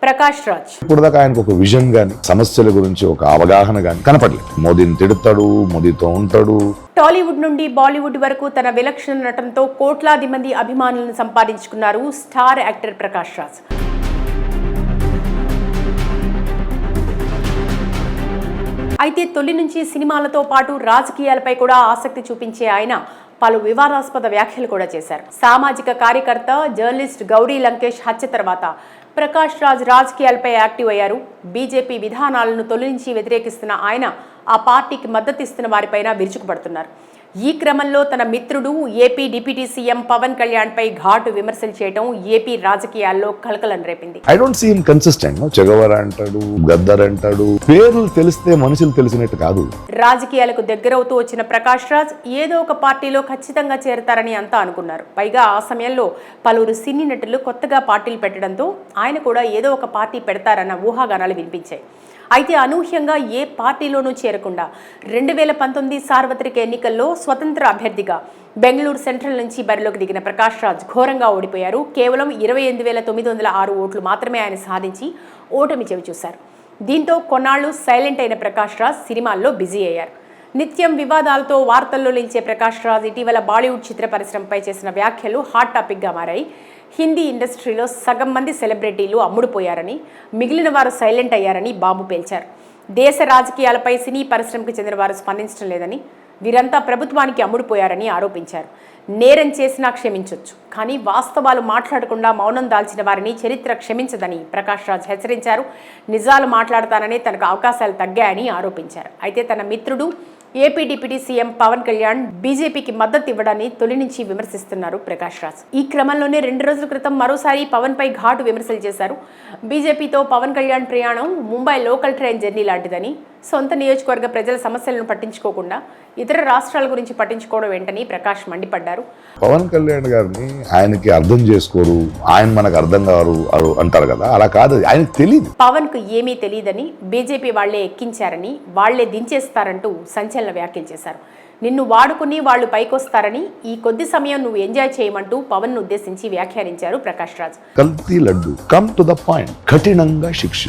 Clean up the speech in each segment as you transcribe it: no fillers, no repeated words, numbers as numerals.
ప్రకాష్ రాజ్ ఇప్పుడు దాకా ఆయనకు ఒక విజన్ గాని సమస్యల గురించి ఒక అవగాహన గాని కనపడలేదు. మోదీని తిడతాడు, మోదీతో ఉంటాడు. టాలీవుడ్ నుండి బాలీవుడ్ వరకు తన విలక్షణ నటనతో కోట్లాది మంది అభిమానులను సంపాదించుకున్నారు స్టార్ యాక్టర్ ప్రకాష్ రాజ్. అయితే తొలి నుంచి సినిమాలతో పాటు రాజకీయాలపై కూడా ఆసక్తి చూపించే ఆయన పలు వివాదాస్పద వ్యాఖ్యలు కూడా చేశారు. సామాజిక కార్యకర్త జర్నలిస్ట్ గౌరీ లంకేష్ హత్య తర్వాత ప్రకాష్ రాజ్ రాజకీయాలపై యాక్టివ్ అయ్యారు. బీజేపీ విధానాలను తొలి నుంచి వ్యతిరేకిస్తున్న ఆయన ఆ పార్టీకి మద్దతిస్తున్న వారిపైన విరుచుకుపడుతున్నారు. ఈ క్రమంలో తన మిత్రుడు AP deputy CM Pawan Kalyan పై ఘాటు విమర్శలు చేయడం ఏపీ రాజకీయాల్లో కలకలం రేపింది. I don't see him consistent. Che Guevara అంటాడు, గద్దర్ అంటాడు. పేర్లు తెలిస్తే మనుషులు తెలిసినట్టు కాదు. రాజకీయాలకు దగ్గరవుతూ వచ్చిన ప్రకాష్ రాజ్ ఏదో ఒక పార్టీలో ఖచ్చితంగా చేరతారని అంతా అనుకున్నారు. పైగా ఆ సమయంలో పలువురు సినీ నటులు కొత్తగా పార్టీలు పెట్టడంతో ఆయన కూడా ఏదో ఒక పార్టీ పెడతారన్న ఊహాగానాలు వినిపించాయి. అయితే అనూహ్యంగా ఏ పార్టీలోనూ చేరకుండా 2019 సార్వత్రిక ఎన్నికల్లో స్వతంత్ర అభ్యర్థిగా బెంగళూరు సెంట్రల్ నుంచి బరిలోకి దిగిన ప్రకాష్ రాజ్ ఘోరంగా ఓడిపోయారు. కేవలం 28,906 ఓట్లు మాత్రమే ఆయన సాధించి ఓటమి చవిచూశారు. దీంతో కొన్నాళ్లు సైలెంట్ అయిన ప్రకాష్ రాజ్ సినిమాల్లో బిజీ అయ్యారు. నిత్యం వివాదాలతో వార్తల్లో నిలిచే ప్రకాష్ రాజ్ ఇటీవల బాలీవుడ్ చిత్ర పరిశ్రమపై చేసిన వ్యాఖ్యలు హాట్ టాపిక్గా మారాయి. హిందీ ఇండస్ట్రీలో సగం మంది సెలబ్రిటీలు అమ్ముడుపోయారని, మిగిలిన వారు సైలెంట్ అయ్యారని బాంబు పేల్చారు. దేశ రాజకీయాలపై సినీ పరిశ్రమకు చెందిన వారు స్పందించడం లేదని, వీరంతా ప్రభుత్వానికి అమ్ముడుపోయారని ఆరోపించారు. నేరం చేసినా క్షమించొచ్చు, కానీ వాస్తవాలు మాట్లాడకుండా మౌనం దాల్చిన వారిని చరిత్ర క్షమించదని ప్రకాష్ రాజ్ హెచ్చరించారు. నిజాలు మాట్లాడతానని తనకు అవకాశాలు తగ్గాయని ఆరోపించారు. అయితే తన మిత్రుడు AP deputy CM Pawan Kalyan బీజేపీకి మద్దతు ఇవ్వడాన్ని తొలి నుంచి విమర్శిస్తున్నారు ప్రకాష్ రాజ్. ఈ క్రమంలోనే 2 రోజుల క్రితం మరోసారి పవన్ పై ఘాటు విమర్శలు చేశారు. బీజేపీతో పవన్ కళ్యాణ్ ప్రయాణం ముంబై లోకల్ ట్రైన్ జర్నీ లాంటిదని, సొంత నియోజకవర్గ ప్రజల సమస్యలను పట్టించుకోకుండా ఇతర రాష్ట్రాల గురించి పట్టించుకోవడం ఏంటని ప్రకాష్ మండిపడ్డారు. పవన్ కళ్యాణ్ గారిని ఆయనకి అర్థం చేసుకోరు, ఆయన మనకు అర్థం కారు అంటారు కదా, అలా కాదు. ఆయనకు తెలియదు. పవన్ కు ఏమీ తెలియదని, బీజేపీ వాళ్లే ఎక్కించారని, వాళ్లే దించేస్తారంటూ సంచలన వ్యాఖ్యలు చేశారు. నిన్ను వాడుకుని వాళ్ళు పైకొస్తారని, ఈ కొద్ది సమయం నువ్వు ఎంజాయ్ చేయమంటూ పవన్ ను ఉద్దేశించి వ్యాఖ్యానించారు ప్రకాష్ రాజ్. కల్తీ laddu, come to the point, కఠినంగా శిక్ష.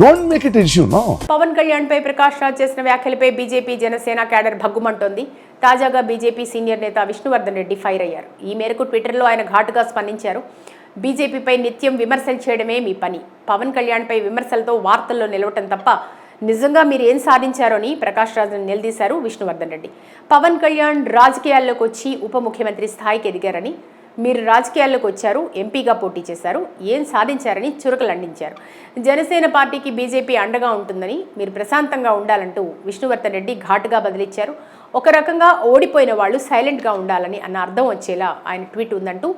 Don't make it issue. No. Pawan Kalyan పై ప్రకాష్ రాజ్ చేసిన వ్యాఖ్యలపై బీజేపీ జనసేన క్యాడర్ భగ్గుమంటోంది. తాజాగా బీజేపీ సీనియర్ నేత విష్ణువర్ధన్ రెడ్డి ఫైర్ అయ్యారు. ఈ మేరకు ట్విట్టర్లో ఆయన ఘాటుగా స్పందించారు. బీజేపీపై నిత్యం విమర్శలు చేయడమే మీ పని. పవన్ కళ్యాణ్ పై విమర్శలతో వార్తల్లో నిలవటం తప్ప నిజంగా మీరు ఏం సాధించారో అని ప్రకాష్ రాజ్ను నిలదీశారు విష్ణువర్ధన్ రెడ్డి. పవన్ కళ్యాణ్ రాజకీయాల్లోకి వచ్చి ఉప ముఖ్యమంత్రి స్థాయికి ఎదిగారని, మీరు రాజకీయాల్లోకి వచ్చారు, ఎంపీగా పోటీ చేశారు, ఏం సాధించారని చురకలండించారు. జనసేన పార్టీకి బీజేపీ అండగా ఉంటుందని, మీరు ప్రశాంతంగా ఉండాలంటూ విష్ణువర్ధన్ రెడ్డి ఘాటుగా బదిలిచ్చారు. ఒక రకంగా ఓడిపోయిన వాళ్ళు సైలెంట్గా ఉండాలని అన్న అర్థం వచ్చేలా ఆయన ట్వీట్ ఉందంటూ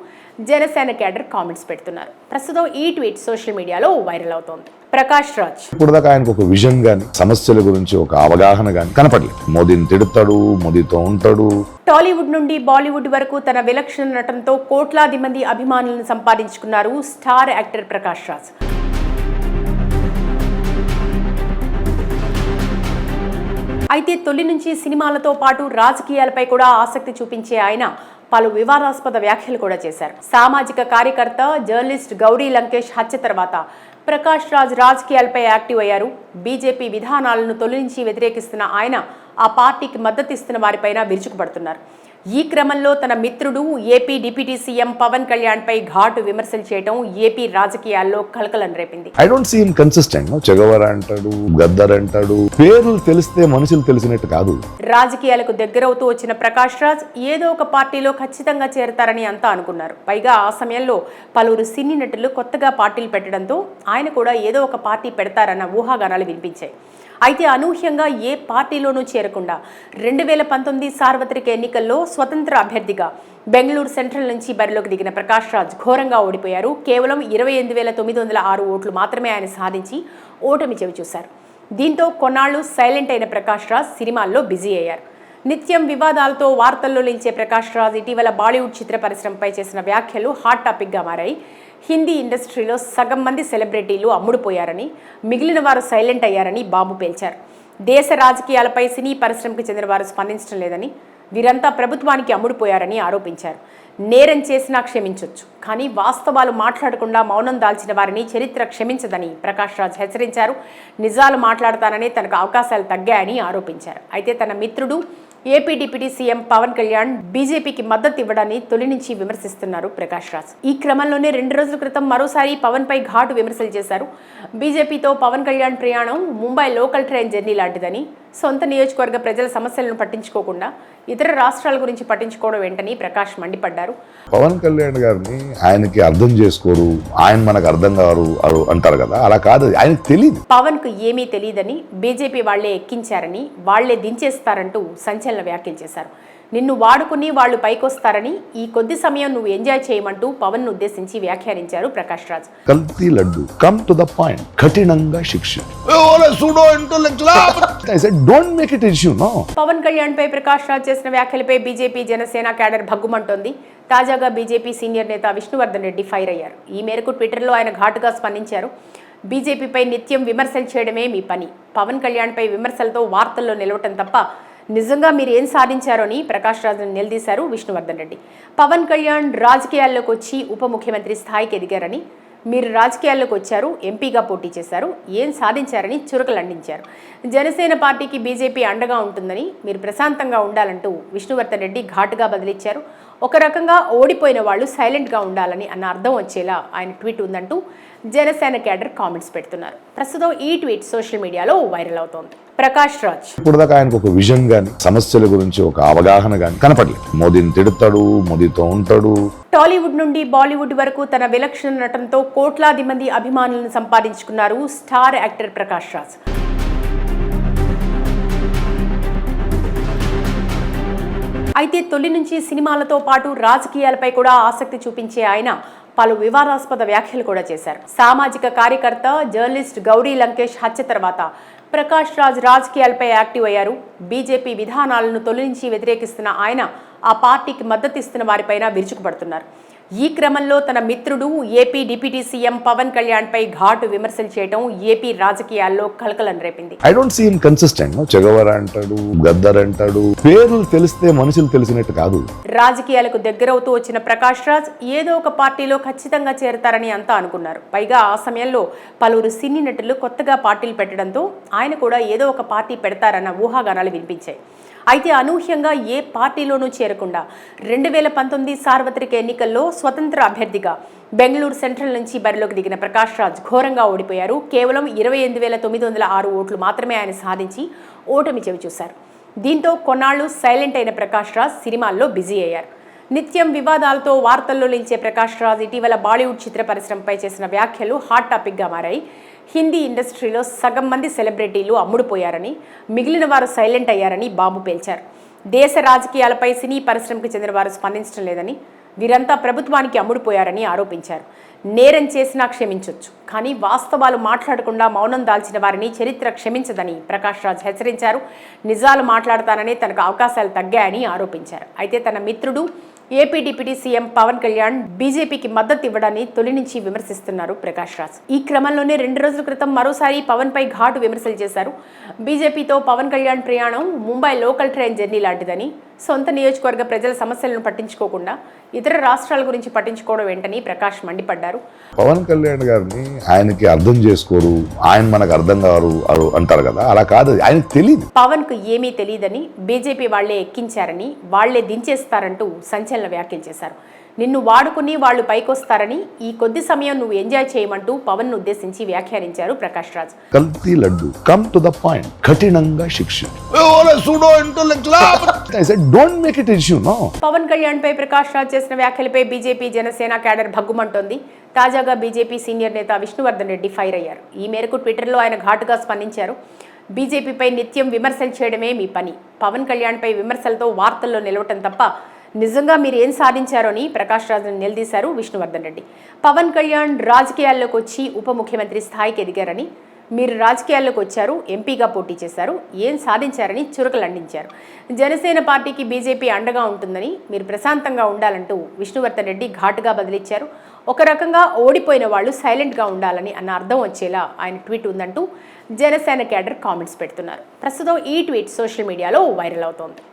జనసేన క్యాడర్ కామెంట్స్ పెడుతున్నారు. ప్రస్తుతం ఈ ట్వీట్ సోషల్ మీడియాలో వైరల్ అవుతోంది. ప్రకాష్ రాజ్ ఇప్పుడు దాకా ఆయనకు ఒక విజన్ గాని సమస్యల గురించి ఒక అవగాహన గాని కనపడలేదు. మోదీని తిడతాడు, మోదీతో ఉంటాడు. టాలీవుడ్ నుండి బాలీవుడ్ వరకు తన విలక్షణ నటనతో కోట్లాది మంది అభిమానులను సంపాదించుకున్నారు స్టార్ యాక్టర్ ప్రకాష్ రాజ్. అయితే తొలి నుంచి సినిమాలతో పాటు రాజకీయాలపై కూడా ఆసక్తి చూపించే ఆయన పలు వివాదాస్పద వ్యాఖ్యలు కూడా చేశారు. సామాజిక కార్యకర్త జర్నలిస్ట్ గౌరీ లంకేష్ హత్య తర్వాత ప్రకాష్ రాజ్ రాజకీయాలపై యాక్టివ్ అయ్యారు. బీజేపీ విధానాలను తొలి నుంచి వ్యతిరేకిస్తున్న ఆయన ఆ పార్టీకి మద్దతిస్తున్న వారిపైన విరుచుకుపడుతున్నారు. ఈ క్రమంలో తన మిత్రుడు AP deputy CM Pawan Kalyan పై ఘాటు విమర్శలు చేయడం ఏపీ రాజకీయాల్లో కలకలం రేపింది. I don't see him consistent. Che Guevara అంటాడు, గద్దర్ అంటాడు. పేర్లు తెలిస్తే మనుషులు తెలిసినట్టు కాదు. రాజకీయాలకు దగ్గరవుతూ వచ్చిన ప్రకాష్ రాజ్ ఏదో ఒక పార్టీలో ఖచ్చితంగా చేరతారని అంతా అనుకున్నారు. పైగా ఆ సమయంలో పలువురు సినీ నటులు కొత్తగా పార్టీలు పెట్టడంతో ఆయన కూడా ఏదో ఒక పార్టీ పెడతారన్న ఊహాగానాలు వినిపించాయి. అయితే అనూహ్యంగా ఏ పార్టీలోనూ చేరకుండా 2019 సార్వత్రిక ఎన్నికల్లో స్వతంత్ర అభ్యర్థిగా బెంగళూరు సెంట్రల్ నుంచి బరిలోకి దిగిన ప్రకాష్ రాజ్ ఘోరంగా ఓడిపోయారు. కేవలం 28,906 ఓట్లు మాత్రమే ఆయన సాధించి ఓటమి చవిచూశారు. దీంతో కొన్నాళ్లు సైలెంట్ అయిన ప్రకాష్ రాజ్ సినిమాల్లో బిజీ అయ్యారు. నిత్యం వివాదాలతో వార్తల్లో నిలిచే ప్రకాష్ రాజ్ ఇటీవల బాలీవుడ్ చిత్ర పరిశ్రమపై చేసిన వ్యాఖ్యలు హాట్ టాపిక్గా మారాయి. హిందీ ఇండస్ట్రీలో సగం మంది సెలబ్రిటీలు అమ్ముడుపోయారని, మిగిలిన వారు సైలెంట్ అయ్యారని బాంబు పేల్చారు. దేశ రాజకీయాలపై సినీ పరిశ్రమకు చెందిన వారు స్పందించడం లేదని, వీరంతా ప్రభుత్వానికి అమ్ముడుపోయారని ఆరోపించారు. నేరం చేసినా క్షమించొచ్చు, కానీ వాస్తవాలు మాట్లాడకుండా మౌనం దాల్చిన వారిని చరిత్ర క్షమించదని ప్రకాష్ రాజ్ హెచ్చరించారు. నిజాలు మాట్లాడతానని తనకు అవకాశాలు తగ్గాయని ఆరోపించారు. అయితే తన మిత్రుడు AP deputy CM Pawan Kalyan బీజేపీకి మద్దతు ఇవ్వడాన్ని తొలి నుంచి విమర్శిస్తున్నారు ప్రకాష్ రాజ్. ఈ క్రమంలోనే 2 రోజుల క్రితం మరోసారి పవన్ పై ఘాటు విమర్శలు చేశారు. బీజేపీతో పవన్ కళ్యాణ్ ప్రయాణం ముంబై లోకల్ ట్రైన్ జర్నీ లాంటిదని, సొంత నియోజకవర్గ ప్రజల సమస్యలను పట్టించుకోకుండా ఇతర రాష్ట్రాల గురించి పట్టించుకోవడం ఏంటని ప్రకాష్ మండిపడ్డారు. పవన్ కళ్యాణ్ గారిని ఆయనకి అర్థం చేసుకోరు, ఆయన మనకు అర్థం కారు అంటారు కదా, అలా కాదు, ఆయనకు తెలియదు. పవన్ కు ఏమీ తెలియదని, బీజేపీ వాళ్లే ఎక్కించారని, వాళ్లే దించేస్తారంటూ సంచలన వ్యాఖ్యలు చేశారు. నిన్ను వాడుకుని వాళ్ళు పైకొస్తారని, ఈ కొద్ది సమయం నువ్వు ఎంజాయ్ చేయమంటూ పవన్ ను ఉద్దేశించి వ్యాఖ్యానించారు ప్రకాష్ రాజ్. కల్తీ laddu, come to the point, కఠినంగా శిక్ష. Don't make it issue. No. Pawan Kalyan పై ప్రకాష్ రాజ్ చేసిన వ్యాఖ్యలపై బీజేపీ జనసేన క్యాడర్ భగ్గుమంటోంది. తాజాగా బీజేపీ సీనియర్ నేత విష్ణువర్ధన్ రెడ్డి ఫైర్ అయ్యారు. ఈ మేరకు ట్విట్టర్లో ఆయన ఘాటుగా స్పందించారు. బీజేపీపై నిత్యం విమర్శలు చేయడమే మీ పని. పవన్ కళ్యాణ్ పై విమర్శలతో వార్తల్లో నిలవటం తప్ప నిజంగా మీరు ఏం సాధించారో అని ప్రకాష్ రాజ్ను నిలదీశారు విష్ణువర్ధన్ రెడ్డి. పవన్ కళ్యాణ్ రాజకీయాల్లోకి వచ్చి ఉప ముఖ్యమంత్రి స్థాయికి ఎదిగారని, మీరు రాజకీయాల్లోకి వచ్చారు, ఎంపీగా పోటీ చేశారు, ఏం సాధించారని చురకలండించారు. జనసేన పార్టీకి బీజేపీ అండగా ఉంటుందని, మీరు ప్రశాంతంగా ఉండాలంటూ విష్ణువర్ధన్ రెడ్డి ఘాటుగా బదిలిచ్చారు. ఒక రకంగా ఓడిపోయిన వాళ్ళు సైలెంట్గా ఉండాలని అన్న అర్థం వచ్చేలా ఆయన ట్వీట్ ఉందంటూ జనసేన క్యాడర్ కామెంట్స్ పెడుతున్నారు. ప్రస్తుతం ఈ ట్వీట్ సోషల్ మీడియాలో వైరల్ అవుతోంది. ప్రకాష్ రాజ్ ఇప్పుడు దాకా ఆయనకు ఒక విజన్ గాని, సమస్యల గురించి ఒక అవగాహన గాని కనపడలేదు. మోదీని తిడతాడు, మోదీతో ఉంటాడు. టాలీవుడ్ నుండి బాలీవుడ్ వరకు తన విలక్షణ నటనతో కోట్లాది మంది అభిమానులను సంపాదించుకున్నారు స్టార్ యాక్టర్ ప్రకాష్ రాజ్. అయితే తొలి నుంచి సినిమాలతో పాటు రాజకీయాలపై కూడా ఆసక్తి చూపించే ఆయన పలు వివాదాస్పద వ్యాఖ్యలు కూడా చేశారు. సామాజిక కార్యకర్త, జర్నలిస్ట్ గౌరీ లంకేష్ హత్య తర్వాత ప్రకాష్ రాజ్ రాజకీయాలపై యాక్టివ్ అయ్యారు. బీజేపీ విధానాలను తొలి నుంచి వ్యతిరేకిస్తున్న ఆయన ఆ పార్టీకి మద్దతిస్తున్న వారిపైన విరుచుకుపడుతున్నారు. ఈ క్రమంలో తన మిత్రుడు AP deputy CM Pawan Kalyan పై ఘాటు విమర్శలు చేయడం ఏపీ రాజకీయాల్లో కలకలం రేపింది. I don't see him consistent. Che Guevara అంటాడు, గద్దర్ అంటాడు, పేర్లు తెలిస్తే మనుషులు తెలిసినట్టు కాదు. రాజకీయాలకు దగ్గరవుతూ వచ్చిన ప్రకాష్ రాజ్ ఏదో ఒక పార్టీలో ఖచ్చితంగా చేరతారని అంతా అనుకున్నారు. పైగా ఆ సమయంలో పలువురు సినీ నటులు కొత్తగా పార్టీలు పెట్టడంతో ఆయన కూడా ఏదో ఒక పార్టీ పెడతారన్న ఊహాగానాలు వినిపించాయి. అయితే అనూహ్యంగా ఏ పార్టీలోనూ చేరకుండా 2019 సార్వత్రిక ఎన్నికల్లో స్వతంత్ర అభ్యర్థిగా బెంగళూరు సెంట్రల్ నుంచి బరిలోకి దిగిన ప్రకాష్ రాజ్ ఘోరంగా ఓడిపోయారు. కేవలం 28,906 ఓట్లు మాత్రమే ఆయన సాధించి ఓటమి చవిచూశారు. దీంతో కొన్నాళ్లు సైలెంట్ అయిన ప్రకాష్ రాజ్ సినిమాల్లో బిజీ అయ్యారు. నిత్యం వివాదాలతో వార్తల్లో నిలిచే ప్రకాష్ రాజ్ ఇటీవల బాలీవుడ్ చిత్ర పరిశ్రమపై చేసిన వ్యాఖ్యలు హాట్ టాపిక్గా మారాయి. హిందీ ఇండస్ట్రీలో సగం మంది సెలబ్రిటీలు అమ్ముడుపోయారని, మిగిలిన వారు సైలెంట్ అయ్యారని బాంబు పేల్చారు. దేశ రాజకీయాలపై సినీ పరిశ్రమకు చెందిన వారు స్పందించడం లేదని, వీరంతా ప్రభుత్వానికి అమ్ముడుపోయారని ఆరోపించారు. నేరం చేసినా క్షమించొచ్చు, కానీ వాస్తవాలు మాట్లాడకుండా మౌనం దాల్చిన వారిని చరిత్ర క్షమించదని ప్రకాష్ రాజ్ హెచ్చరించారు. నిజాలు మాట్లాడతానని తనకు అవకాశాలు తగ్గాయని ఆరోపించారు. అయితే తన మిత్రుడు AP deputy CM Pawan Kalyan బీజేపీకి మద్దతు ఇవ్వడాన్ని తొలి నుంచి విమర్శిస్తున్నారు ప్రకాష్ రాజ్. ఈ క్రమంలోనే 2 రోజుల క్రితం మరోసారి పవన్ పై ఘాటు విమర్శలు చేశారు. బీజేపీతో పవన్ కళ్యాణ్ ప్రయాణం ముంబై లోకల్ ట్రైన్ జర్నీ లాంటిదని, సొంత నియోజకవర్గ ప్రజల సమస్యలను పట్టించుకోకుండా ఇతర రాష్ట్రాల గురించి పట్టించుకోవడం ఏంటని ప్రకాష్ మండిపడ్డారు. పవన్ కళ్యాణ్ గారిని ఆయనకి అర్థం చేసుకోరు, ఆయన మనకు అర్థం కారు అంటారు కదా, అలా కాదు, ఆయనకు తెలియదు. పవన్ కు ఏమీ తెలియదని, బీజేపీ వాళ్లే ఎక్కించారని, వాళ్లే దించేస్తారంటూ సంచలన వ్యాఖ్యలు చేశారు. నిన్ను వాడుకుని వాళ్ళు పైకొస్తారని, ఈ కొద్ది సమయం నువ్వు ఎంజాయ్ చేయమంటూ పవన్ ను ఉద్దేశించి వ్యాఖ్యానించారు ప్రకాష్ రాజ్. కల్తీ laddu, come to the point, కఠినంగా శిక్ష. Don't make it issue. No. Pawan Kalyan పై ప్రకాష్ రాజ్ చేసిన వ్యాఖ్యలపై బీజేపీ జనసేన క్యాడర్ భగ్గుమంటోంది. తాజాగా బీజేపీ సీనియర్ నేత విష్ణువర్ధన్ రెడ్డి ఫైర్ అయ్యారు. ఈ మేరకు ట్విట్టర్లో ఆయన ఘాటుగా స్పందించారు. బీజేపీపై నిత్యం విమర్శలు చేయడమే మీ పని. పవన్ కళ్యాణ్ పై విమర్శలతో వార్తల్లో నిలవటం తప్ప నిజంగా మీరు ఏం సాధించారో అని ప్రకాష్ రాజ్ను నిలదీశారు విష్ణువర్ధన్ రెడ్డి. పవన్ కళ్యాణ్ రాజకీయాల్లోకి వచ్చి ఉప ముఖ్యమంత్రి స్థాయికి ఎదిగారని, మీరు రాజకీయాల్లోకి వచ్చారు, ఎంపీగా పోటీ చేశారు, ఏం సాధించారని చురకలండించారు. జనసేన పార్టీకి బీజేపీ అండగా ఉంటుందని, మీరు ప్రశాంతంగా ఉండాలంటూ విష్ణువర్ధన్ రెడ్డి ఘాటుగా బదిలిచ్చారు. ఒక రకంగా ఓడిపోయిన వాళ్ళు సైలెంట్గా ఉండాలని అన్న అర్థం వచ్చేలా ఆయన ట్వీట్ ఉందంటూ జనసేన క్యాడర్ కామెంట్స్ పెడుతున్నారు. ప్రస్తుతం ఈ ట్వీట్ సోషల్ మీడియాలో వైరల్ అవుతోంది.